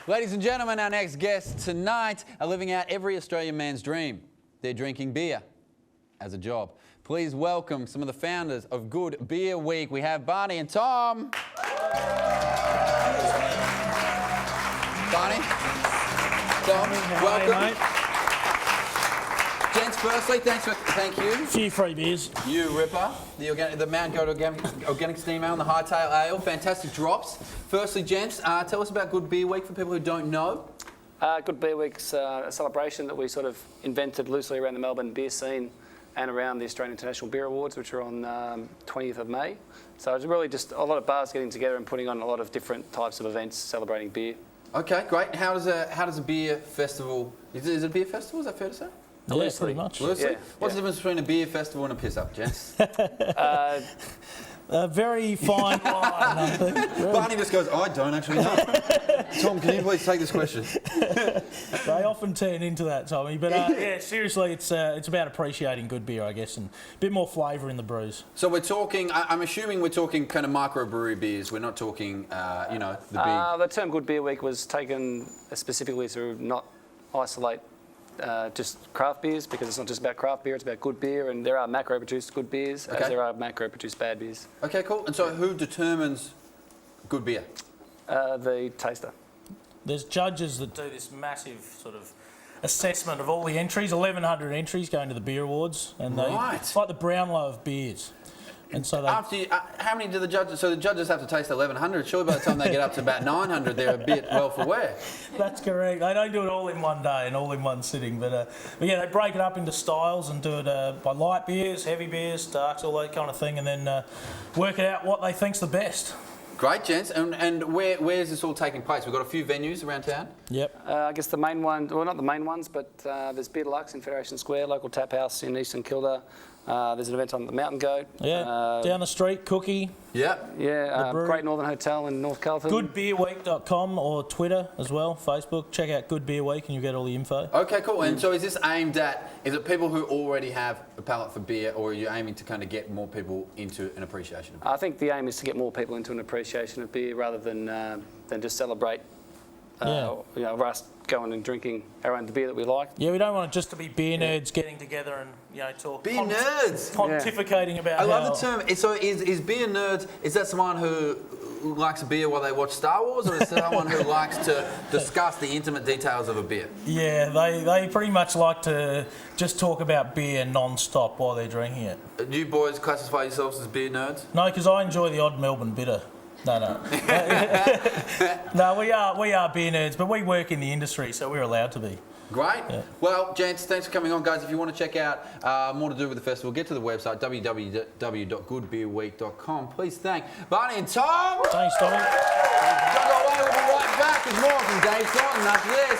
Ladies and gentlemen, our next guests tonight are living out every Australian man's dream. They're drinking beer as a job. Please welcome some of the founders of Good Beer Week. We have Barney and Tom. Barney, Tom, welcome. Gents, firstly, thank you. A few free beers. You Ripper, the Mount Goat Organic Steam Ale and the Hightail Ale, fantastic drops. Firstly, gents, tell us about Good Beer Week for people who don't know. Good Beer Week's a celebration that we sort of invented loosely around the Melbourne beer scene and around the Australian International Beer Awards, which are on 20th of May. So it's really just a lot of bars getting together and putting on a lot of different types of events celebrating beer. Okay, great. How does a beer festival? Is it a beer festival? Is that fair to say? Yeah, pretty much. Loosely? Yeah, What's the difference between a beer festival and a piss up, gents? A very fine line, I think. Barney just goes, I don't actually know. Tom, can you please take this question? They often turn into that, Tommy. But yeah, seriously, it's about appreciating good beer, I guess, and a bit more flavour in the brews. So we're talking, I'm assuming we're talking kind of microbrewery beers. We're not talking, the big... The term Good Beer Week was taken specifically to not isolate just craft beers, because it's not just about craft beer, it's about good beer, and there are macro-produced good beers as there are macro-produced bad beers. Okay, cool. And so who determines good beer? The taster. There's judges that do this massive sort of assessment of all the entries, 1,100 entries going to the beer awards, and it's like the Brownlow of beers. And so they... how many do the judges... So the judges have to taste 1,100. Surely by the time they get up to about 900, they're a bit well for wear. That's correct. They don't do it all in one day and all in one sitting. But yeah, they break it up into styles and do it by light beers, heavy beers, darks, all that kind of thing, and then work it out what they think's the best. Great, gents. And where is this all taking place? We've got a few venues around town. Yep. I guess the main one, well, not the main ones, but there's Beer Deluxe in Federation Square, local tap house in Eastern Kilda. There's an event on the Mountain Goat. Yeah, down the street, Cookie. Yep. Yeah, Great Northern Hotel in North Carlton. Goodbeerweek.com or Twitter as well, Facebook. Check out Good Beer Week and you'll get all the info. Okay, cool. And so is this aimed at, is it people who already have a palate for beer, or are you aiming to kind of get more people into an appreciation of beer? I think the aim is to get more people into an appreciation of beer rather than just celebrate us going and drinking our own beer that we like. Yeah, we don't want it just to be beer nerds getting together and talk. Beer nerds! Pontificating about I love the term. So is beer nerds, is that someone who likes a beer while they watch Star Wars, or is it someone who likes to discuss the intimate details of a beer? Yeah, they pretty much like to just talk about beer non-stop while they're drinking it. Do you boys classify yourselves as beer nerds? No, because I enjoy the odd Melbourne bitter. No. No, we are beer nerds, but we work in the industry, so we're allowed to be. Great. Yeah. Well, gents, thanks for coming on, guys. If you want to check out more to do with the festival, get to the website, www.goodbeerweek.com. Please thank Barney and Tom. Thanks, Tommy. Don't go away. We'll be right back with more from Dave Thornton after this.